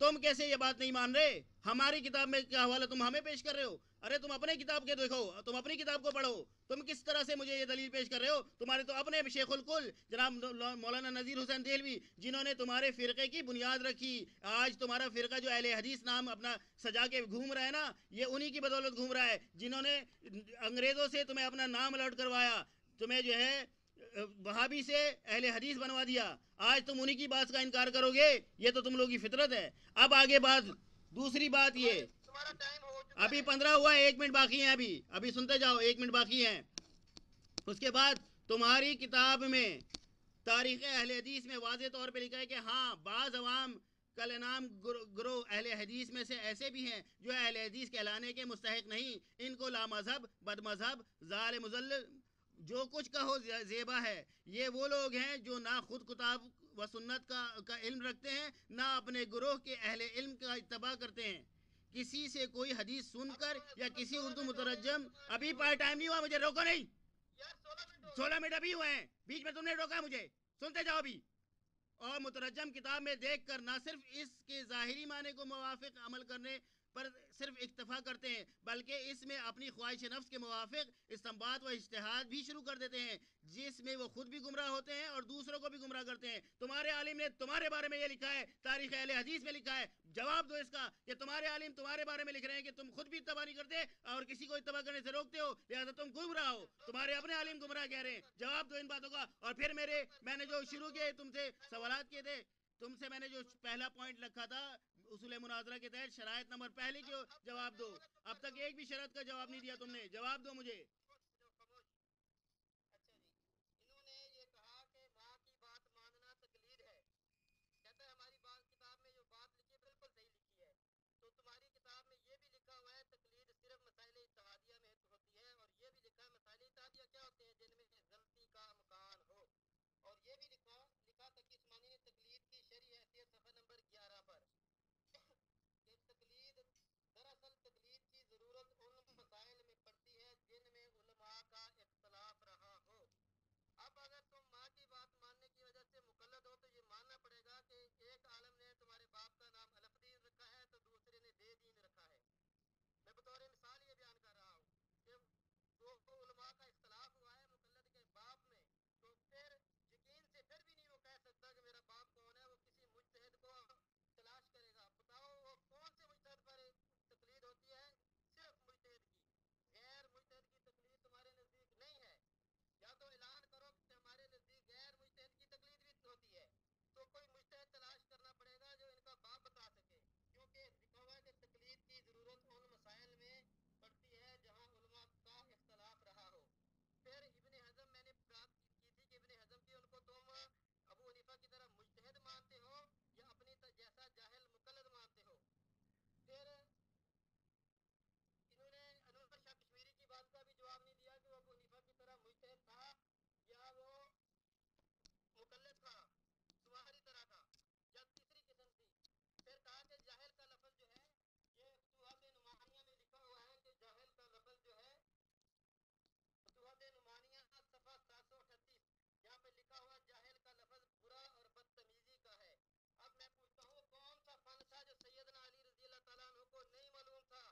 Speaker 1: تم کیسے یہ بات نہیں مان رہے؟ ہماری کتاب میں کیا حوالہ تم ہمیں پیش کر رہے ہو؟ ارے تم اپنے کتاب کے دیکھو، تم اپنی کتاب کو پڑھو. تم کس طرح سے مجھے یہ دلیل پیش کر رہے ہو؟ تمہارے تو اپنے شیخ الکل جناب مولانا نذیر حسین دہلوی، جنہوں نے تمہارے فرقے کی بنیاد رکھی. آج تمہارا فرقہ جو اہل حدیث نام اپنا سجا کے گھوم رہا ہے نا، یہ انہی کی بدولت گھوم رہا ہے، جنہوں نے انگریزوں سے تمہیں اپنا نام الٹ کروایا، تمہیں جو ہے وہابی سے اہل حدیث بنوا دیا. آج تم انہی کی بات کا انکار کرو گے؟ یہ تو تم لوگوں کی فطرت ہے. اب آگے بات، دوسری بات یہ،
Speaker 2: تمہارا ٹائم ہو چکا
Speaker 1: ابھی
Speaker 2: ہے.
Speaker 1: 15 ہوا ہے، 1 منٹ باقی ہیں. ابھی سنتے جاؤ، 1 منٹ باقی ہیں. اس کے بعد تمہاری کتاب میں تاریخ اہل حدیث میں واضح طور پہ لکھا ہے کہ ہاں بعض عوام کل نام گروہ اہل حدیث میں سے ایسے بھی ہیں جو اہل حدیث کہلانے کے مستحق نہیں. ان کو لا مذہب، بد مذہب، ظال مضلل، جو کچھ کہو زیبا ہے. یہ وہ لوگ ہیں جو نہ خود کتاب و سنت کا علم رکھتے ہیں، نہ اپنے گروہ کے اہل علم کا اتباع کرتے ہیں. کسی سے کوئی حدیث سن کر یا کسی اردو مترجم، ابھی ٹائم نہیں ہوا، مجھے روکو نہیں.
Speaker 2: یار 16 منٹ ہو
Speaker 1: 16 منٹ ابھی ہوئے ہیں، بیچ میں تم نے روکا مجھے. سنتے جاؤ ابھی. اور مترجم کتاب میں دیکھ کر نہ صرف اس کے ظاہری معنی کو موافق عمل کرنے پر صرف اکتفا کرتے ہیں، بلکہ اس میں اپنی خواہش نفس کے موافق استنباط و اجتہاد بھی شروع کر دیتے ہیں، جس میں وہ خود بھی گمراہ ہوتے ہیں اور دوسروں کو بھی گمراہ کرتے ہیں. تمہارے عالم نے تمہارے بارے میں یہ لکھا ہے، تاریخ اہل حدیث میں لکھا ہے. جواب دو اس کا کہ تمہارے عالم تمہارے بارے میں لکھ رہے ہیں کہ تم خود بھی اتباع نہیں کرتے اور کسی کو اتباع کرنے سے روکتے ہو، لہذا تم گمراہ ہو. تمہارے اپنے عالم گمراہ کہہ رہے ہیں. جواب دو ان باتوں کا. اور پھر میں نے جو شروع کیے تم سے سوالات کیے تھے، تم سے میں نے جو پہلا پوائنٹ رکھا تھا اصول مناظرہ کے تحت شرائط نمبر پہلے کی جواب دو. اب تک ایک بھی شرط کا جواب نہیں دیا تم نے. جواب دو مجھے.
Speaker 2: اچھا جی، انہوں نے یہ کہا کہ ماں کی بات ماننا تقلید ہے. کہتا ہے ہماری کتاب میں جو بات لکھی ہے بالکل صحیح لکھی ہے. تو تمہاری کتاب میں یہ بھی لکھا ہوا ہے تقلید صرف مسائل اتحادیہ میں ہوتی ہے، اور یہ بھی لکھا ہے مسائل اتحادیہ کیا ہوتے ہیں؟ جن میں غلطی کا امکان ہو. اور یہ بھی لکھا تقی عثمانی نے تقلید کی شرعی حیثیت صفحہ نمبر 11 پر کہ تقلید دراصل تقلید کی ضرورت ان مسائل میں پڑتی ہے جن میں علماء کا اختلاف رہا ہو. اب اگر تم ماں کی بات ماننے کی وجہ سے مقلد ہو تو یہ ماننا پڑے گا کہ ایک عالم نے تمہارے باپ کا نام الف دین رکھا ہے تو دوسرے نے دے دین رکھا ہے. میں بطور مثال یہ بیان کر رہا ہوں کہ دو علماء کا اختلاف ہوا ہے مقلد کے باپ میں، تو پھر یقین سے پھر بھی نہیں وہ کہہ سکتا کہ میرا باپ کون ہے. وہ کسی مجتہد کو تلاش کرے گا. بتاؤ وہ کون سے مجتہد پر تقلید ہوتی ہے؟ صرف مجتہد کی. غیر مجتہد کی تقلید تمہارے نزدیک نہیں ہے. یا تو اعلان کرو کہ ہمارے نزدیک غیر مجتہد کی تقلید بھی ہوتی ہے. تو کوئی مجتہد تلاش کرنا پڑے گا جو ان کا باپ بتا سکے، کیونکہ لکھا ہوا ہے کہ تقلید کی ضرورت ان مسائل میں پڑتی ہے جہاں علماء کا اختلاف رہا ہو. پھر ابن حزم، میں نے بات کی تھی کہ ابن حزم کی ان کو تم ابو حنیفہ کی طرح مجتہد مانتے ہو یا اپنی جیسا جاہل مقلد مانتے ہو. پھر انہوں نے انور شاہ کشمیری کی بات کا بھی جواب نہیں دیا کہ وہ ابو حنیفہ کی طرح مجتہد تھا یا وہ مقلد تھا تمہاری طرح کا، یا تیسری قسم تھی. پھر کہا کہ جاہل کا لفظ جو ہے، یہ فتوحات نمانیہ میں لکھا ہوا ہے کہ جاہل کا لفظ جو ہے فتوحات نمانیہ صفحہ 738، یہاں پہ لکھا ہوا جاہل کا لفظ برا اور بدتمیزی کا ہے. اب میں پوچھتا ہوں کون سا فن تھا جو سیدنا علی رضی اللہ تعالیٰ عنہ کو نہیں معلوم تھا؟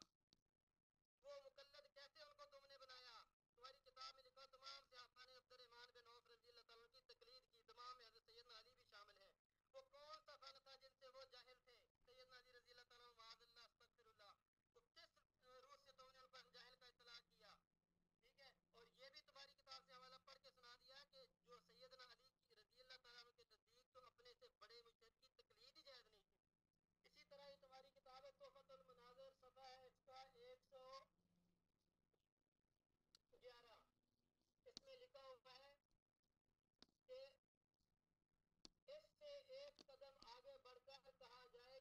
Speaker 2: وہ مقلد کیسے ان کو تم نے بنایا؟ تمہاری کتاب میں لکھا تمام صحابہ نے عبد الرحمن بن عوف رضی اللہ تعالیٰ کی تقلید کی، تمام میں حضرت سیدنا علی بھی شامل ہیں. وہ کون سا فن تھا جن سے وہ جاہل تھے؟ سیدنا علی رضی اللہ تعالیٰ معاذ اللہ استغفر اللہ. تو کس روح سے تم نے ان پر جاہل کا اطلاق کیا؟ ٹھیک ہے. اور یہ بھی تمہاری کتاب سے حوالہ پڑھ کے سنا دیا کہ جو سیدنا علی رضی اللہ تعالیٰ عنہ کے نزدیک تو اپنے سے بڑے مجتہد کی تقلید ہی جائز نہیں تھی. اسی طرح یہ تمہاری کتاب ہے تحفۃ المناظر، صفحہ ہے اس کا 111، اس میں لکھا ہوا ہے کہ اس سے ایک قدم آگے بڑھ کر کہا جائے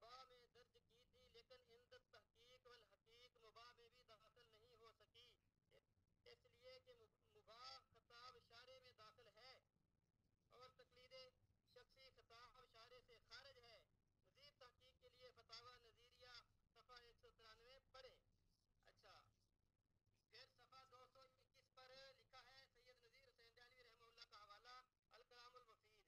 Speaker 2: مباح میں درج کی تھی، لیکن عند تحقیق والحقیق مباح میں بھی داخل نہیں ہو سکی، اس لیے کہ مباح خطاب شارع میں داخل ہے اور تقلید شخصی خطاب شارع سے خارج ہے۔ مزید تحقیق کے لیے فتاوی نظیریہ صفحہ 193 پڑھیں۔ اچھا، پھر صفحہ 221 پر لکھا ہے سید نذیر حسین دہلوی رحمہ اللہ کا حوالہ الکلام المفید۔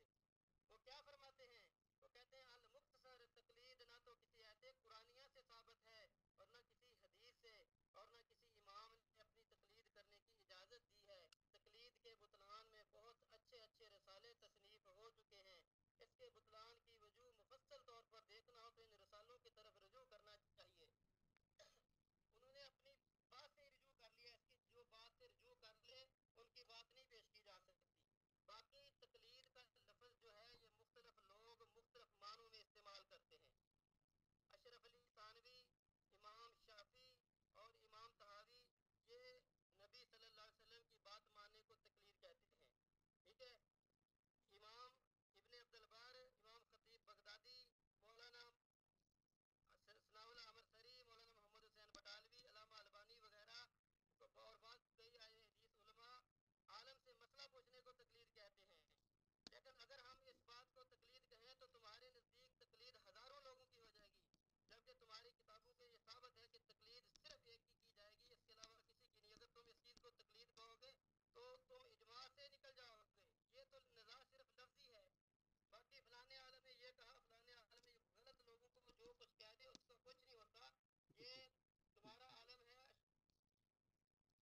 Speaker 2: وہ کیا فرماتے ہیں؟ وہ کہتے ہیں المختصر تقلید نہ تو کسی آیت قرآنیہ سے ثابت ہے اور نہ کسی حدیث سے، اور نہ کسی امام نے اپنی تقلید کرنے کی اجازت دی ہے۔ تقلید کے بطلان میں بہت اچھے اچھے رسالے تصنیف ہو چکے ہیں، اس کے بطلان کی وجوہ مفصل طور پر دیکھنا ہو تو ان رسالوں کی طرف رجوع کرنا چاہیے۔ انہوں نے اپنی بات سے رجوع کر لیا، اس کی جو بات سے رجوع کر لے ان کی بات نہیں پیش کی جا سکتی۔ باقی تقلید کا لفظ جو ہے یہ مختلف لوگ مختلف معنوں میں استعمال کرتے ہیں۔ اشرف علی تھانوی، امام شافعی اور امام طحاوی یہ نبی صلی اللہ علیہ وسلم کی بات ماننے کو تقلید کہتے ہیں، ٹھیک ہے۔ امام ابن عبد البر، امام خطیب بغدادی، مولانا ثناء اللہ امرسری، مولانا محمد حسین بٹالوی، علامہ البانی وغیرہ اور بعض کئی حدیث علماء عالم سے مسئلہ پوچھنے کو تقلید کہتے ہیں۔ لیکن اگر ہم اس بات کو تقلید کہیں تو تمہارے نزدیک تقلید ہزاروں لوگوں کی ہو جائے گی، جبکہ تمہاری کتابوں میں یہ ثابت ہے کہ تقلید صرف ایک کی جائے گی، اس کے علاوہ کسی کی نہیں۔ اگر تم اس چیز کو تقلید کہو گے تو تم اجماع سے نکل جاؤ گے۔ یہ تو نزاع صرف لفظی ہے، باقی فلانے عالم نے یہ کہا، فلانے عالم نے غلط، لوگوں کو جو کچھ کہہ دے اس کا کچھ نہیں ہوتا۔ یہ تمہارا عالم ہے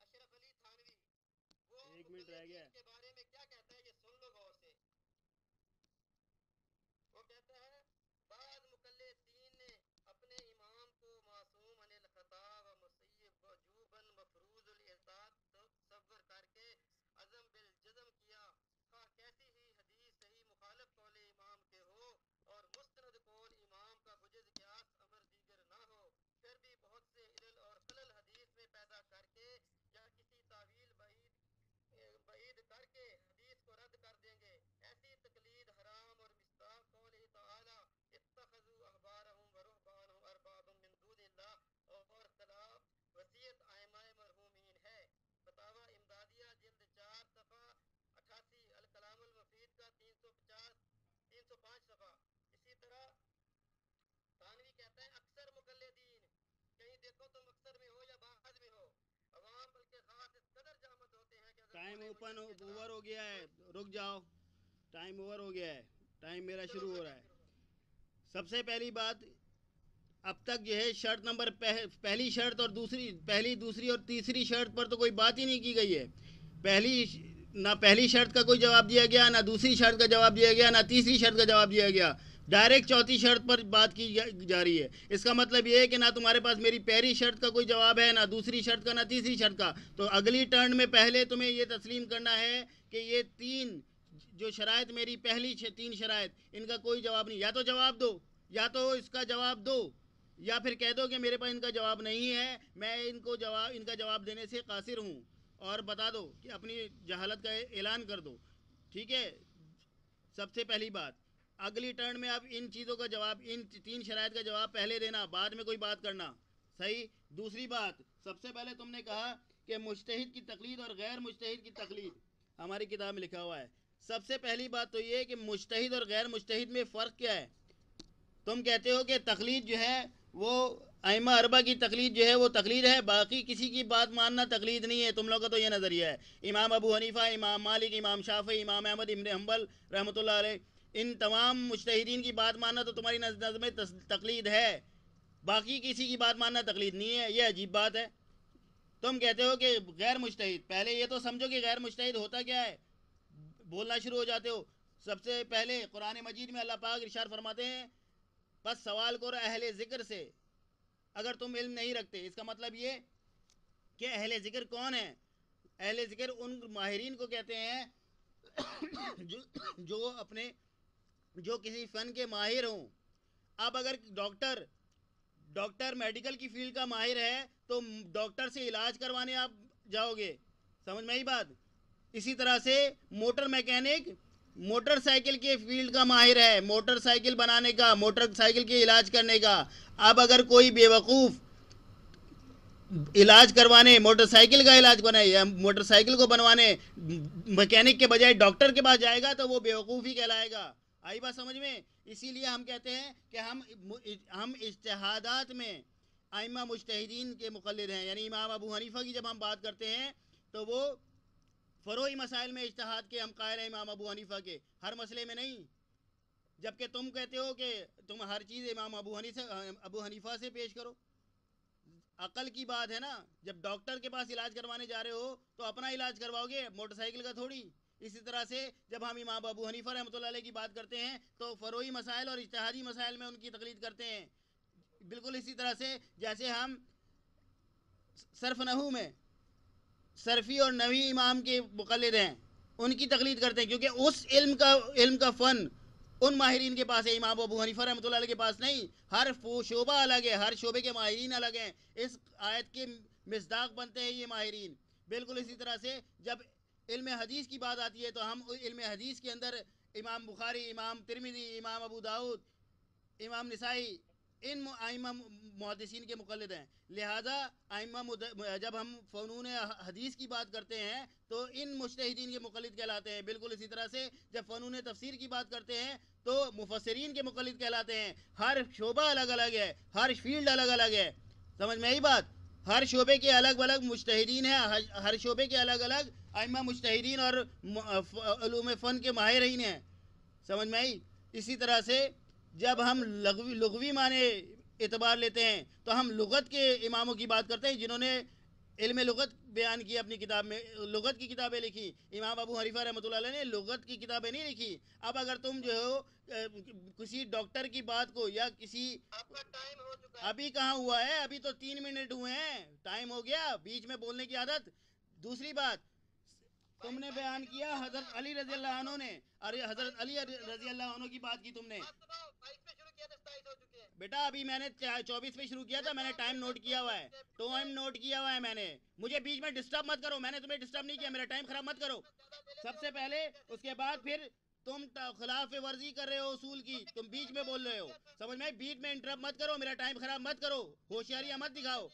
Speaker 2: اشرف علی تھانوی، وہ
Speaker 1: ایک منٹ رہ گیا
Speaker 2: مقلدین کے بارے میں کیا کہتا ہے یہ سن لو غور سے۔ وہ کہتا ہے بعض مقلدین نے اپنے امام کو معصوم عن الخطا و مصیب وجوبا مفروض الاطاعت تصور کر کے عزم بالجزم کیا، خواہ کیسی ہی حدیث صحیح مخالف قول امام کے ہو اور مستند قول امام کا بجز قیاس امر دیگر نہ ہو، پھر بھی بہت سے علل اور خلل حدیث میں پیدا کر کے یا کسی تعویل بعید کر کے حدیث کو رد کر دیں گے۔ ایسی تقلید حرام اور مصداق قول تعالی اتخذوا احبارهم ورهبانهم اربابا من دون اللہ اور خلاف وصیت ائمہ مرحومین ہے۔ فتاوی امدادیہ جلد 4 صفحہ 88، الکلام المفید کا 305 صفحہ۔ اسی طرح تھانوی کہتا ہے اکثر مقلدین، کہیں دیکھو تم اکثر میں ہو یا بعض میں ہو، عوام بلکہ خاص اس قدر جامد ہوتے ہیں کہ اگر
Speaker 1: ٹائم اوور ہو گیا ہے، رک جاؤ، ٹائم اوور ہو گیا ہے، ٹائم میرا شروع ہو رہا ہے۔ سب سے پہلی بات، اب تک جو ہے شرط نمبر پہلی شرط اور پہلی دوسری اور تیسری شرط پر تو کوئی بات ہی نہیں کی گئی ہے۔ نہ پہلی شرط کا کوئی جواب دیا گیا، نہ دوسری شرط کا جواب دیا گیا، نہ تیسری شرط کا جواب دیا گیا، ڈائریکٹ چوتھی شرط پر بات کی جا رہی ہے۔ اس کا مطلب یہ ہے کہ نہ تمہارے پاس میری پہلی شرط کا کوئی جواب ہے، نہ دوسری شرط کا، نہ تیسری شرط کا۔ تو اگلی ٹرن میں پہلے تمہیں یہ تسلیم کرنا ہے کہ یہ تین جو شرائط، میری پہلی 3 شرائط، ان کا کوئی جواب نہیں۔ یا تو جواب دو، یا تو اس کا جواب دو، یا پھر کہہ دو کہ میرے پاس ان کا جواب نہیں ہے، میں ان کا جواب دینے سے قاصر ہوں، اور بتا دو کہ اپنی جہالت کا اعلان کر دو، ٹھیک ہے۔ سب سے پہلی بات، اگلی ٹرن میں اب ان چیزوں کا جواب، ان 3 شرائط کا جواب پہلے دینا، بعد میں کوئی بات کرنا، صحیح۔ دوسری بات، سب سے پہلے تم نے کہا کہ مجتہد کی تقلید اور غیر مجتہد کی تقلید، ہماری کتاب میں لکھا ہوا ہے۔ سب سے پہلی بات تو یہ کہ مجتہد اور غیر مجتہد میں فرق کیا ہے۔ تم کہتے ہو کہ تقلید جو ہے وہ ائمہ اربعہ کی تقلید جو ہے وہ تقلید ہے، باقی کسی کی بات ماننا تقلید نہیں ہے۔ تم لوگوں کا تو یہ نظریہ ہے۔ امام ابو حنیفہ، امام مالک، امام شافعی، امام احمد ابن حنبل رحمۃ اللہ علیہ، ان تمام مجتہدین کی بات ماننا تو تمہاری نظر میں تقلید ہے، باقی کسی کی بات ماننا تقلید نہیں ہے۔ یہ عجیب بات ہے۔ تم کہتے ہو کہ غیر مجتہد، پہلے یہ تو سمجھو کہ غیر مجتہد ہوتا کیا ہے، بولنا شروع ہو جاتے ہو۔ سب سے پہلے قرآن مجید میں اللہ پاک ارشاد فرماتے ہیں بس سوال کرو اہل ذکر سے اگر تم علم نہیں رکھتے۔ اس کا مطلب یہ کہ اہل ذکر کون ہیں؟ اہل ذکر ان ماہرین کو کہتے ہیں جو کسی فن کے ماہر ہوں۔ اب اگر ڈاکٹر میڈیکل کی فیلڈ کا ماہر ہے تو ڈاکٹر سے علاج کروانے آپ جاؤ گے، سمجھ میں ہی بات۔ اسی طرح سے موٹر میکینک موٹر سائیکل کے فیلڈ کا ماہر ہے, موٹر سائیکل بنانے کا, موٹر سائیکل کے علاج کرنے کا. اب اگر کوئی بیوقوف علاج کروانے, موٹر سائیکل کا علاج بنائے یا موٹر سائیکل کو بنوانے مکینک کے بجائے ڈاکٹر کے پاس جائے گا تو وہ بیوقوف ہی کہلائے گا. آئی بات سمجھ میں؟ اسی لیے ہم کہتے ہیں کہ ہم اجتہادات میں ائمہ مجتہدین کے مقلد ہیں. یعنی امام ابو حنیفہ کی جب ہم بات کرتے ہیں تو وہ فروعی مسائل میں اجتہاد کے ہم قائل ہیں امام ابو حنیفہ کے, ہر مسئلے میں نہیں. جبکہ تم کہتے ہو کہ تم ہر چیز امام ابو حنیفہ سے پیش کرو. عقل کی بات ہے نا, جب ڈاکٹر کے پاس علاج کروانے جا رہے ہو تو اپنا علاج کرواؤ گے, موٹر سائیکل کا تھوڑی. اسی طرح سے جب ہم امام ابو حنیفہ رحمۃ اللہ علیہ کی بات کرتے ہیں تو فروعی مسائل اور اجتہادی مسائل میں ان کی تقلید کرتے ہیں. بالکل اسی طرح سے جیسے ہم صرف نحو میں صرفی اور نحوی امام کے مقلد ہیں, ان کی تقلید کرتے ہیں, کیونکہ اس علم کا فن ان ماہرین کے پاس ہے, امام ابو حنیفہ رحمۃ اللہ علیہ کے پاس نہیں. ہر شعبہ الگ ہے, ہر شعبے کے ماہرین الگ ہیں. اس آیت کے مصداق بنتے ہیں یہ ماہرین. بالکل اسی طرح سے جب علم حدیث کی بات آتی ہے تو ہم علم حدیث کے اندر امام بخاری, امام ترمذی, امام ابو داؤد, امام نسائی, ان ائمہ محدثین کے مقلد ہیں. لہذا جب ہم فنون حدیث کی بات کرتے ہیں تو ان مجتہدین کے مقلد کہلاتے ہیں. بالکل اسی طرح سے جب فنون تفسیر کی بات کرتے ہیں تو مفسرین کے مقلد کہلاتے ہیں. ہر شعبہ الگ الگ ہے, ہر فیلڈ الگ الگ ہے. سمجھ میں آئی بات؟ ہر شعبے کے الگ الگ مجتہدین ہیں, ہر شعبے کے الگ الگ ائمہ مجتہدین اور علوم فن کے ماہرین ہیں. سمجھ میں آئی؟ اسی طرح سے جب ہم لغوی معنی اعتبار لیتے ہیں تو ہم لغت کے اماموں کی بات کرتے ہیں جنہوں نے علم لغت بیان کی, اپنی کتاب میں لغت کی کتابیں لکھی. امام ابو حنیفہ رحمۃ اللہ علیہ نے لغت کی کتابیں نہیں لکھی. اب اگر تم جو ہو کسی ڈاکٹر کی بات کو یا کسی,
Speaker 2: آپ کا ٹائم ہو چکا ہے.
Speaker 1: ابھی کہاں ہوا ہے, ابھی تو 3 منٹ ہوئے ہیں, ٹائم ہو گیا. بیچ میں بولنے کی عادت. دوسری بات, تم نے بیان کیا حضرت علی رضی اللہ عنہ نے, ارے حضرت علی رضی اللہ عنہ کی بات کی تم نے.
Speaker 2: بات سناؤ, 22 پہ شروع کیا تھا, 27 ہو چکے ہیں.
Speaker 1: بیٹا ابھی میں نے 24 پہ شروع کیا تھا, میں نے ٹائم نوٹ کیا ہوا ہے, ٹائم نوٹ کیا ہوا ہے میں نے. مجھے بیچ میں ڈسٹرب مت کرو, میں نے تمہیں ڈسٹرب نہیں کیا, میرا ٹائم خراب مت کرو. سب سے پہلے اس کے بعد پھر تم خلاف ورزی کر رہے ہو اصول کی, تم بیچ میں بول رہے ہو. سمجھ میں, بیچ میں انٹرپ مت کرو, میرا ٹائم خراب مت کرو, ہوشیاریاں مت دکھاؤ.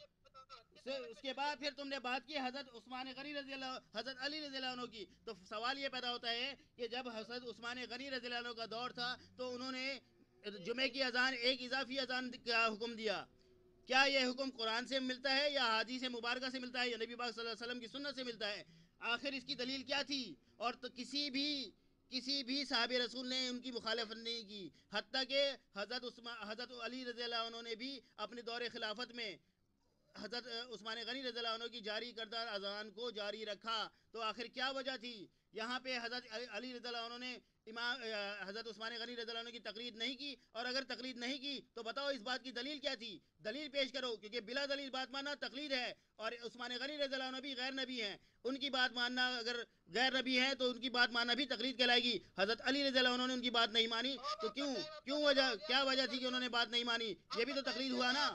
Speaker 1: اس کے بعد پھر تم نے بات کی حضرت عثمان غنی رضی اللہ, حضرت علی رضی اللہ عنہ کی. تو سوال یہ پیدا ہوتا ہے کہ جب حضرت عثمان غنی رضی اللہ عنہ کا دور تھا تو انہوں نے جمعے کی اذان ایک اضافی اذان کا حکم دیا. کیا یہ حکم قرآن سے ملتا ہے یا حدیث مبارکہ سے ملتا ہے یا نبی پاک صلی اللہ علیہ وسلم کی سنت سے ملتا ہے؟ آخر اس کی دلیل کیا تھی؟ اور تو کسی بھی صحابہ رسول نے ان کی مخالفت نہیں کی, حتیٰ کہ حضرت علی رضی اللہ عنہ نے بھی اپنے دور خلافت میں حضرت عثمان غنی رضی اللہ عنہ کی جاری کردہ اذان کو جاری رکھا. تو آخر کیا وجہ تھی؟ یہاں پہ حضرت علی رضی اللہ عنہ نے حضرت عثمان غنی رضی اللہ عنہ کی تقلید نہیں کی, اور اگر تقلید نہیں کی تو بتاؤ اس بات کی دلیل کیا تھی؟ دلیل پیش کرو, کیونکہ بلا دلیل بات ماننا تقلید ہے. اور عثمان غنی رضی اللہ عنہ بھی غیر نبی ہیں, ان کی بات ماننا, اگر غیر نبی ہیں تو ان کی بات ماننا بھی تقلید کہلائے گی. حضرت علی رضی اللہ عنہ نے ان کی بات نہیں مانی تو کیا وجہ تھی کہ انہوں نے بات نہیں مانی؟ یہ بھی تو تقلید ہوا نا.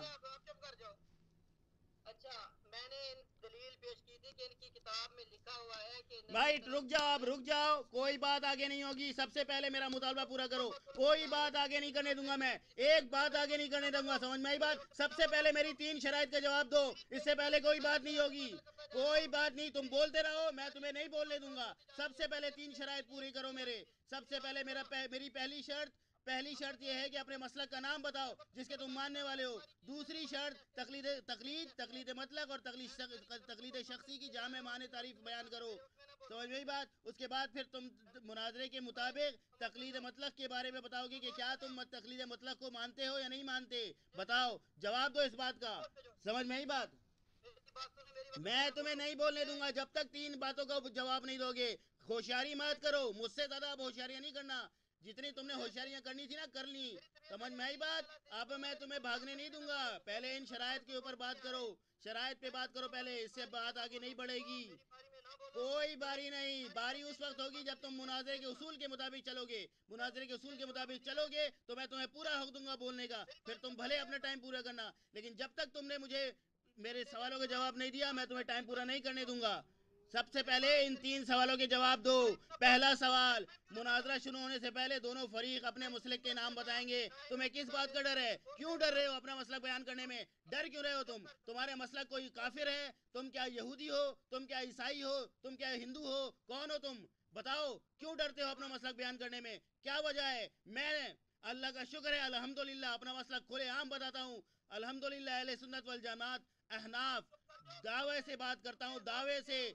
Speaker 2: اچھا, میں نے دلیل پیش کی تھی کہ ان کی کتاب میں لکھا ہوا ہے کہ
Speaker 1: بھائی رک جاؤ, کوئی بات آگے نہیں ہوگی. سب سے پہلے میرا مطالبہ پورا کرو. کوئی بات آگے نہیں کرنے دوں گا, میں ایک بات آگے نہیں کرنے دوں گا. سمجھ میں آئی بات؟ سب سے پہلے میری 3 شرائط کا جواب دو, اس سے پہلے کوئی بات نہیں ہوگی. کوئی بات نہیں, تم بولتے رہو, میں تمہیں نہیں بولنے دوں گا. سب سے پہلے 3 شرائط پوری کرو میرے. سب سے پہلے میری پہلی شرط یہ ہے کہ اپنے مسلک کا نام بتاؤ جس کے تم ماننے والے ہو. دوسری شرط تقلید مطلق اور تقلید شخصی کی جامع معنی تعریف بیان کرو. سمجھ میں بات؟ اس کے بعد پھر تم مناظرے کے مطابق تقلید مطلق کے بارے میں بتاؤ گے کہ کیا تم تقلید مطلق کو مانتے ہو یا نہیں مانتے. بتاؤ, جواب دو اس بات کا. سمجھ میں بات؟ میں تمہیں نہیں بولنے دوں گا جب تک 3 باتوں کا جواب نہیں دو گے. ہوشیاری مت کرو, مجھ سے زیادہ اب ہوشیاریاں نہیں کرنا. جتنی تم نے ہوشیاریاں کرنی تھی نا کر لی. سمجھ میں آئی بات؟ اب میں تمہیں بھاگنے نہیں دوں گا. پہلے ان شرائط کے اوپر بات کرو, شرائط پہ بات کرو پہلے, اس سے بات آگے نہیں بڑھے گی. کوئی باری نہیں, باری اس وقت ہوگی جب تم مناظرے کے اصول کے مطابق چلو گے. مناظرے کے اصول کے مطابق چلو گے تو میں تمہیں پورا حق دوں گا بولنے کا, پھر تم بھلے اپنا ٹائم پورا کرنا. لیکن جب تک تم نے مجھے میرے سوالوں کا جواب نہیں دیا میں تمہیں ٹائم پورا نہیں کرنے دوں گا. سب سے پہلے ان 3 سوالوں کے جواب دو. پہلا سوال, مناظرہ شروع ہونے سے پہلے دونوں فریق اپنے مسلک کے نام بتائیں گے. تمہیں کس بات کا ڈر ہے؟ کیوں ڈر رہے ہو اپنا مسلک بیان کرنے میں؟ ڈر کیوں رہے ہو تم؟ تمہارے مسلک کوئی کافر ہے؟ تم کیا یہودی ہو؟ تم کیا عیسائی ہو؟ تم کیا ہندو ہو؟ کون ہو تم؟ بتاؤ کیوں ڈرتے ہو اپنا مسلک بیان کرنے میں؟ کیا وجہ ہے؟ میں اللہ کا شکر ہے الحمدللہ اپنا مسلک کھلے عام بتاتا ہوں. الحمدللہ اہل سنت والجماعت احناف دعوے سے بات کرتا ہوں, دعوے سے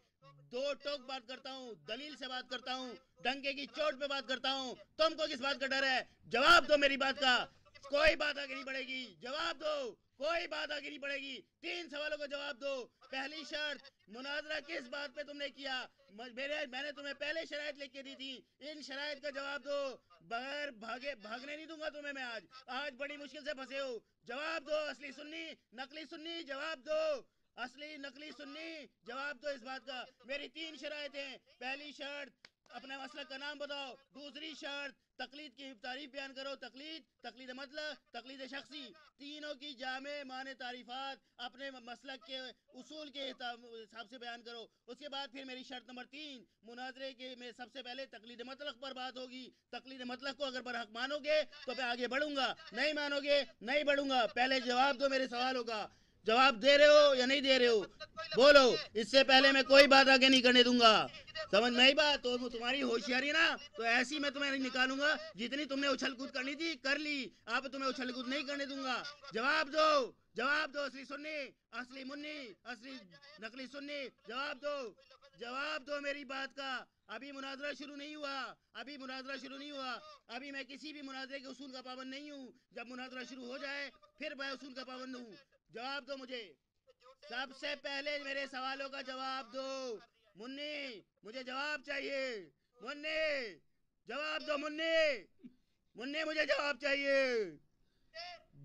Speaker 1: دو ٹوک بات کرتا ہوں, دلیل سے بات کرتا ہوں, ڈنکے کی چوٹ پہ بات کرتا ہوں. تم کو کس بات کا ڈر ہے؟ جواب دو میری بات کا. کوئی بات آگے نہیں بڑھے گی. جواب دو, کوئی بات آگے نہیں بڑھے گی. 3 سوالوں کا جواب دو. پہلی شرط, مناظرہ کس بات پہ تم نے کیا؟ میں نے تمہیں پہلے شرائط لکھ کے دی تھی, ان شرائط کا جواب دو. بغیر بھاگنے نہیں دوں گا تمہیں میں. آج بڑی مشکل سے پھنسے ہو. جواب دو. اصلی سنی نقلی سنی جواب دو. اصلی نقلی سنی جواب دو اس بات کا. میری 3 شرائط ہیں. پہلی شرط, اپنے مسلک کا نام بتاؤ. دوسری شرط, تقلید کی تعریف بیان کرو. تقلید مطلب, تقلید شخصی. تینوں کی جامع معنی تعریفات اپنے مسلک کے اصول کے حساب سے بیان کرو. اس کے بعد پھر میری شرط نمبر 3, مناظرے کے میں سب سے پہلے تقلید مطلق پر بات ہوگی. تقلید مطلق کو اگر برحق مانو گے تو پھر آگے بڑھوں گا, نہیں مانو گے نہیں بڑھوں گا. پہلے جواب دو میرے سوالوں کا. جواب دے رہے ہو یا نہیں دے رہے ہو؟ بولو. اس سے پہلے میں کوئی بات آگے نہیں کرنے دوں گا. سمجھ میں آئی بات؟ تو تمہاری ہوشیاری نا, تو ایسی میں تمہیں نکالوں گا. جتنی تم نے اچھل کود کرنی تھی کر لی, اب تمہیں اچھل کود نہیں کرنے دوں گا. جواب دو. جواب دو. اصلی سنی, اصلی منی, اصلی نقلی سنی. جواب دو. جواب دو میری بات کا. ابھی مناظرہ شروع نہیں ہوا. ابھی مناظرہ شروع نہیں ہوا. ابھی میں کسی بھی مناظرے کے اصول کا پابند نہیں ہوں. جب مناظرہ شروع ہو جائے پھر میں اصول کا پابند ہوں. جواب دو مجھے. سب سے پہلے میرے سوالوں کا جواب دو. منی, مجھے جواب چاہیے. منی, جواب دو. منی مجھے جواب چاہیے.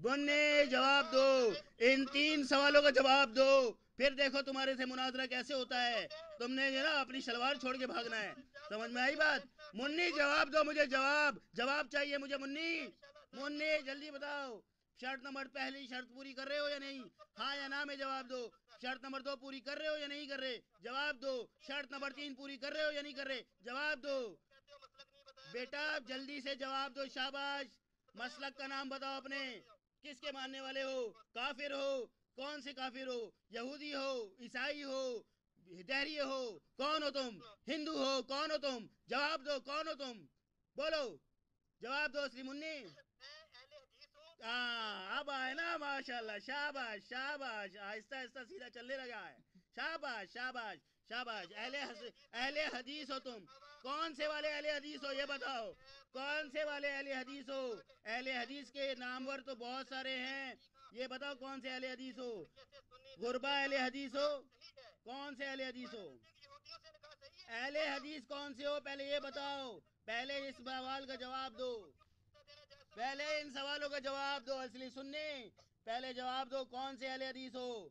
Speaker 1: منی جواب دو. ان 3 سوالوں کا جواب دو. پھر دیکھو تمہارے سے مناظرہ کیسے ہوتا ہے. تم نے نا اپنی شلوار چھوڑ کے بھاگنا ہے. سمجھ میں آئی بات؟ منی جواب دو مجھے. جواب چاہیے مجھے. منی جلدی بتاؤ. شرط نمبر, پہلی شرط پوری کر رہے ہو یا نہیں؟ ہاں یا نہ میں جواب دو. شرط نمبر 2 پوری کر رہے ہو یا نہیں کر رہے؟ جواب دو. شرط نمبر 3 پوری کر رہے ہو یا نہیں کر رہے؟ جواب دو. بیٹا جلدی سے جواب دو. شاباش. مسلک کا نام بتاؤ اپنے. کس کے ماننے والے ہو؟ کافر ہو؟ کون سے کافر ہو؟ یہودی ہو؟ عیسائی ہو؟ دہری ہو؟ کون ہو تم؟ ہندو ہو؟ کون ہو تم؟ جواب دو. کون ہو تم؟ بولو. جواب دو. اصلی منی. اب آئے نا, ماشاءاللہ. شاباش شاباش. آہستہ آہستہ سیدھا چلنے لگا ہے. شاباش شاباش شاباش. اہل حدیث ہو تم. کون سے والے اہل حدیث ہو یہ بتاؤ. کون سے والے اہل حدیث ہو؟ اہل حدیث کے نامور تو بہت سارے ہیں. یہ بتاؤ کون سے اہل حدیث ہو؟ غربا اہل حدیث ہو؟ کون سے اہل حدیث ہو؟ اہل حدیث کون سے ہو پہلے یہ بتاؤ. پہلے اس سوال کا جواب دو. پہلے ان سوالوں کا جواب دو. اصلی سنی, پہلے جواب دو. کون سے اہل حدیث ہو؟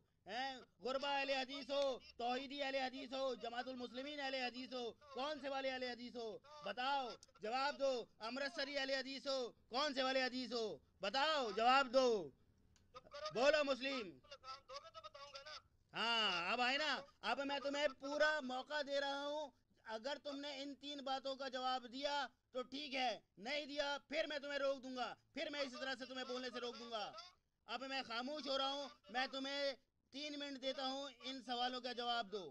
Speaker 1: غربا اہل حدیث ہو؟ توحیدی اہل حدیث ہو؟ جماعت المسلمین اہل حدیث ہو؟ کون سے والے اہل حدیث ہو؟ بتاؤ. جواب دو. امرتسری اہل حدیث ہو؟ کون سے والے حدیث ہو؟ بتاؤ. جواب دو. بولو مسلم. ہاں اب آئے نا. اب میں تمہیں پورا موقع دے رہا ہوں. اگر تم نے ان 3 باتوں کا جواب دیا تو ٹھیک ہے, نہیں دیا پھر میں تمہیں روک دوں گا. پھر میں اسی طرح سے تمہیں بولنے سے روک دوں گا. اب میں خاموش ہو رہا ہوں. میں تمہیں 3 منٹ دیتا ہوں. ان سوالوں کا جواب دو.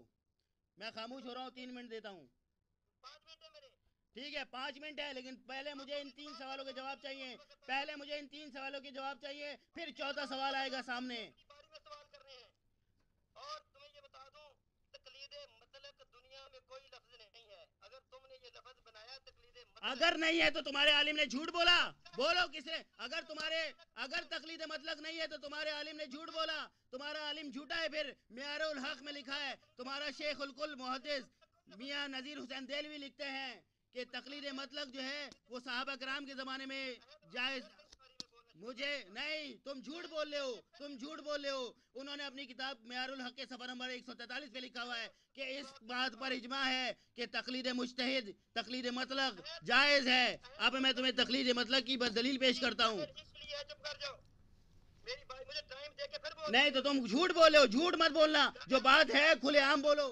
Speaker 1: میں خاموش ہو رہا ہوں. 3 منٹ دیتا ہوں.
Speaker 2: 5 منٹ ہے میرے.
Speaker 1: ٹھیک ہے 5 منٹ ہے, لیکن پہلے مجھے ان 3 سوالوں کے جواب چاہیے. پہلے مجھے ان 3 سوالوں کے جواب چاہیے. پھر چوتھا سوال آئے گا سامنے.
Speaker 2: باری میں سوال کرنے ہیں. اور تمہیں یہ بتا دوں, تقلید مطلق دنیا میں کوئی لفظ نہیں ہے. اگر تم نے یہ لفظ بنایا تقلید مطلق,
Speaker 1: اگر نہیں ہے تو تمہارے عالم نے جھوٹ بولا. بولو کس نے؟ اگر تقلید مطلق نہیں ہے تو تمہارے عالم نے جھوٹ بولا. تمہارا عالم جھوٹا ہے. پھر معیار الحق میں لکھا ہے. تمہارا شیخ الکل محدث میاں نذیر حسین دہلوی لکھتے ہیں کہ تقلید مطلق جو ہے وہ صحابہ کرام کے زمانے میں جائز. مجھے نہیں, تم جھوٹ بول رہے ہو. انہوں نے اپنی کتاب معیار الحق کے صفحہ نمبر 143 پہ لکھا ہوا ہے کہ اس بات پر اجماع ہے کہ تقلید مجتہد, تقلید مطلق جائز ہے. اب میں تمہیں تقلید مطلق کی بس دلیل پیش کرتا ہوں.
Speaker 2: چپ کر جاؤ. میری بھائی مجھے ٹائم دے کے پھر بول.
Speaker 1: نہیں تو تم جھوٹ بول رہے ہو. جھوٹ مت بولنا. جو بات ہے کھلے عام بولو.